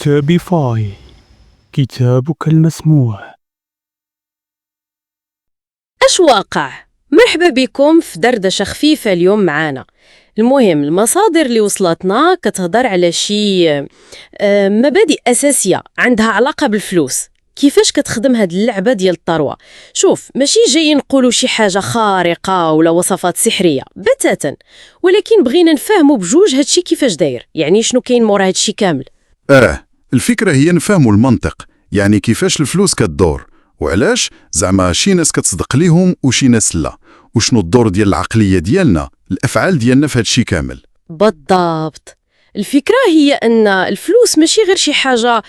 كتابي فاي، كتابك المسموع. اش واقع؟ مرحبا بكم في دردشة خفيفة اليوم معانا. المهم المصادر اللي وصلتنا كتهضر على شي مبادئ أساسية عندها علاقة بالفلوس، كيفاش كتخدم هاد اللعبة ديال الثروة. شوف، ماشي جايين نقولوا شي حاجة خارقة ولا وصفات سحرية بتاتا، ولكن بغينا نفهموا بجوج هادشي كيفاش داير، يعني شنو كاين مورا هادشي كامل. الفكرة هي نفهموا المنطق، يعني كيفاش الفلوس كتدور وعلاش زعما شي ناس كتصدق ليهم وشي ناس لا، وشنو الدور ديال العقلية ديالنا، الأفعال ديالنا في هادشي كامل. بالضبط، الفكرة هي أن الفلوس ماشي غير شي حاجة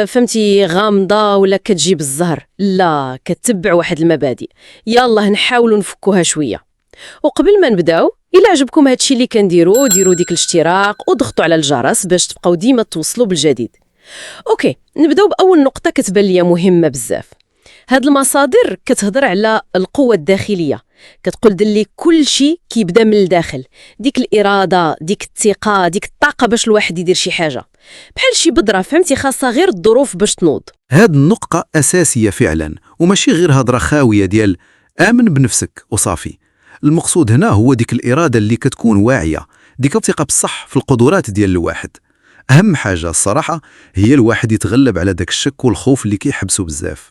فهمتي غامضة ولا كتجيب الزهر، لا، كتبع واحد المبادئ. يلا نحاولوا نفكوها شوية. وقبل ما نبداو، إلا عجبكم هادشي اللي كنديرو ديروا ديك الاشتراك وضغطوا على الجرس باش تبقاو ديما توصلوا بالجديد. اوكي، نبداو بأول نقطة كتبان ليا مهمة بزاف. هاد المصادر كتهضر على القوة الداخلية، كتقول دلي كل شيء كيبدا من الداخل، ديك الإرادة، ديك الثقة، ديك الطاقة باش الواحد يدير شي حاجة، بحال شي بذرة فهمتي خاصها غير الظروف باش تنوض. هاد النقطة أساسية فعلا، وماشي غير هضرة خاوية ديال آمن بنفسك وصافي. المقصود هنا هو ديك الإرادة اللي كتكون واعية، ديك الثقة بصح في القدرات ديال الواحد. أهم حاجة الصراحة هي الواحد يتغلب على داك الشك والخوف اللي كيحبسوا بزاف.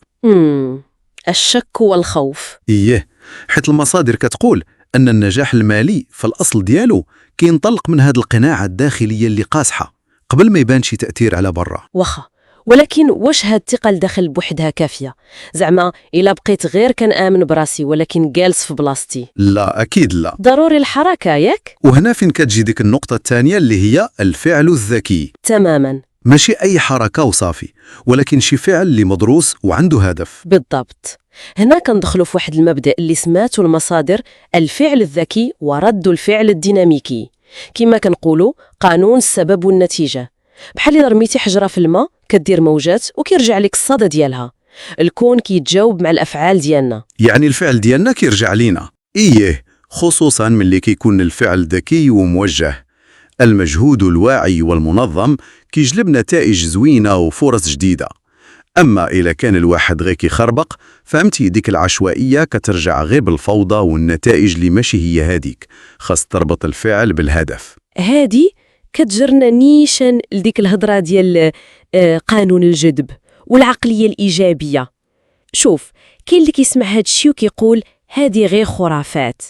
الشك والخوف. إيه، حيت المصادر كتقول أن النجاح المالي في الأصل ديالو كينطلق من هاد القناعة الداخلية اللي قاصحة قبل ما يبان شي تأثير على برا. واخا، ولكن واش هاد الثقة الداخل بوحدها كافية؟ زعما إلا بقيت غير كنآمن براسي ولكن جالس في بلاصتي؟ لا، أكيد لا. ضروري الحركة ياك؟ وهنا فين كتجي ديك النقطة الثانية اللي هي الفعل الذكي. تماما، ماشي أي حركة وصافي، ولكن شي فعل اللي مدروس وعنده هدف. بالضبط. هنا كندخلوا في واحد المبدأ اللي سماته المصادر الفعل الذكي ورد الفعل الديناميكي، كما كنقولوا قانون السبب والنتيجة. بحال إلا رميتي حجرة في الماء كدير موجات وكيرجع لك الصدى ديالها. الكون كيتجاوب مع الأفعال ديالنا، يعني الفعل ديالنا كيرجع لينا. إيه، خصوصا ملي كيكون الفعل ذكي وموجه. المجهود الواعي والمنظم كيجلب نتائج زوينة وفرص جديدة. أما إذا كان الواحد غير كيخربق، فهمتي ديك العشوائية كترجع غير بالفوضى والنتائج اللي ماشي هي هاديك. خاص تربط الفعل بالهدف. هادي كتجرنا نيشان لديك الهضرة ديال قانون الجذب والعقلية الإيجابية. شوف، كاين اللي كيسمع هاد الشيء وكيقول هادي غير خرافات،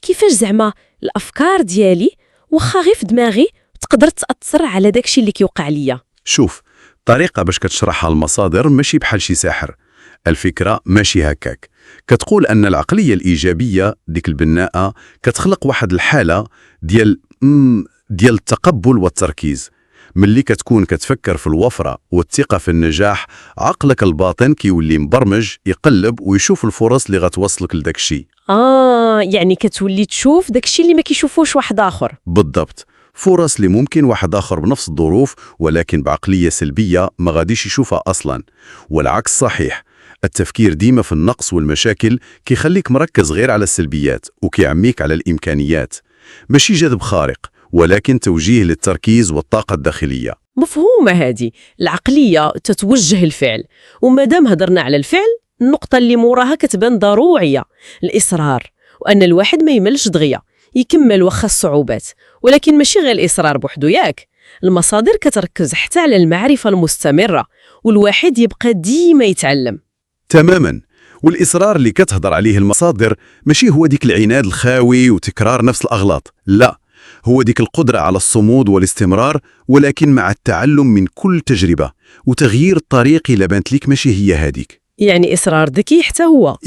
كيفاش زعما الأفكار ديالي واخا غير في دماغي تقدر تأثر على داكشي اللي كيوقع ليا. شوف، طريقة باش كتشرحها المصادر ماشي بحال شي ساحر. الفكرة ماشي هكاك. كتقول أن العقلية الإيجابية ديك البناءة كتخلق واحد الحالة ديال التقبل والتركيز. ملي كتكون كتفكر في الوفرة والثقة في النجاح، عقلك الباطن كيولي مبرمج يقلب ويشوف الفرص اللي غتوصلك لداك الشيء. يعني كتولي تشوف داكشي اللي ما كيشوفوش واحد آخر. بالضبط، فرص اللي ممكن واحد آخر بنفس الظروف ولكن بعقلية سلبية ما غاديش يشوفها أصلا. والعكس صحيح، التفكير ديما في النقص والمشاكل كيخليك مركز غير على السلبيات وكيعميك على الإمكانيات. ماشي جذب خارق، ولكن توجيه للتركيز والطاقة الداخلية. مفهومة هذه العقلية تتوجه الفعل، ومادام هدرنا على الفعل، النقطة اللي موراها كتبان ضرورية، الإصرار، وأن الواحد ما يملش دغيا يكمل وخا الصعوبات. ولكن ماشي غير الإصرار بوحدو ياك، المصادر كتركز حتى على المعرفة المستمرة، والواحد يبقى ديما يتعلم. تماما، والإصرار اللي كتهضر عليه المصادر ماشي هو ديك العناد الخاوي وتكرار نفس الأغلاط، لا، هو ديك القدرة على الصمود والاستمرار، ولكن مع التعلم من كل تجربة وتغيير الطريق إلا بانت ليك ماشي هي هاديك. يعني إصرار ذكي حتى هو.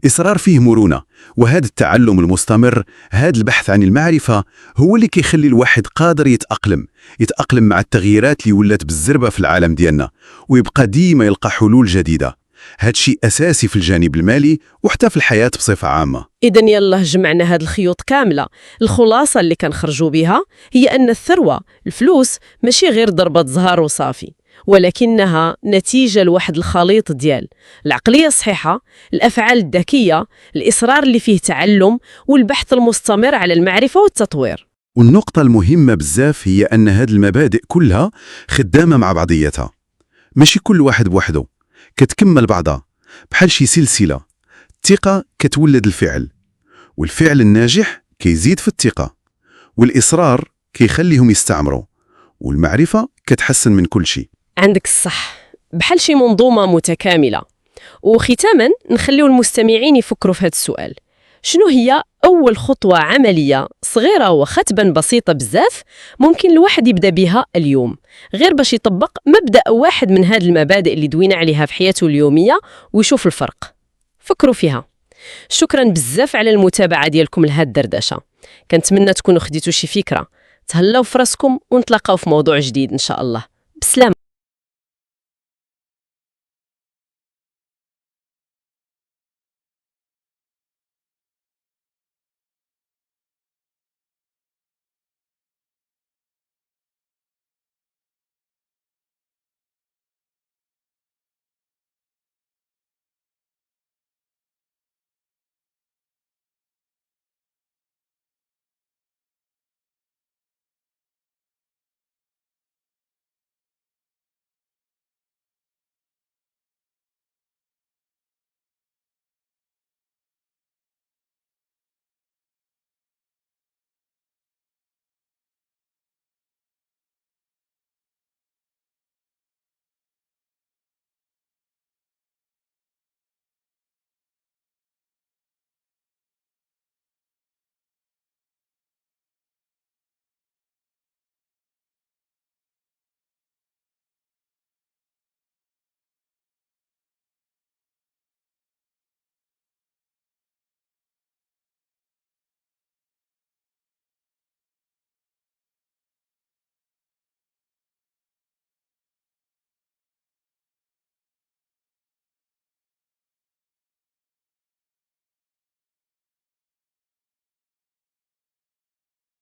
إصرار فيه مرونة، وهذا التعلم المستمر، هذا البحث عن المعرفة هو اللي كيخلي الواحد قادر يتأقلم مع التغييرات اللي ولات بالزربة في العالم ديالنا، ويبقى ديما يلقى حلول جديدة. هاد شيء أساسي في الجانب المالي وحتى في الحياة بصفة عامة. إذن يلا جمعنا هاد الخيوط كاملة. الخلاصة اللي كنخرجوا بها هي أن الثروة، الفلوس، ماشي غير ضربة زهر وصافي، ولكنها نتيجة لواحد الخليط ديال العقلية الصحيحة، الأفعال الذكية، الإصرار اللي فيه تعلم، والبحث المستمر على المعرفة والتطوير. والنقطة المهمة بزاف هي أن هذه المبادئ كلها خدامة مع بعضيتها، ماشي كل واحد بوحده، كتكمل بعضها بحال شي سلسلة. الثقة كتولد الفعل، والفعل الناجح كيزيد في الثقة، والإصرار كيخليهم يستعمروا، والمعرفة كتحسن من كل شيء. عندك الصح، بحال شي منظومة متكاملة. وختاما نخليو المستمعين يفكروا في هذا السؤال: شنو هي أول خطوة عملية صغيرة وختبا بسيطة بزاف ممكن الواحد يبدأ بها اليوم، غير باش يطبق مبدأ واحد من هذه المبادئ اللي دوينا عليها في حياته اليومية ويشوف الفرق؟ فكروا فيها. شكرا بزاف على المتابعة ديالكم لهاد الدردشة، كنتمنى تكونوا خديتوا شي فكرة. تهلاو في راسكم ونتلاقاو في موضوع جديد إن شاء الله. بسلامة.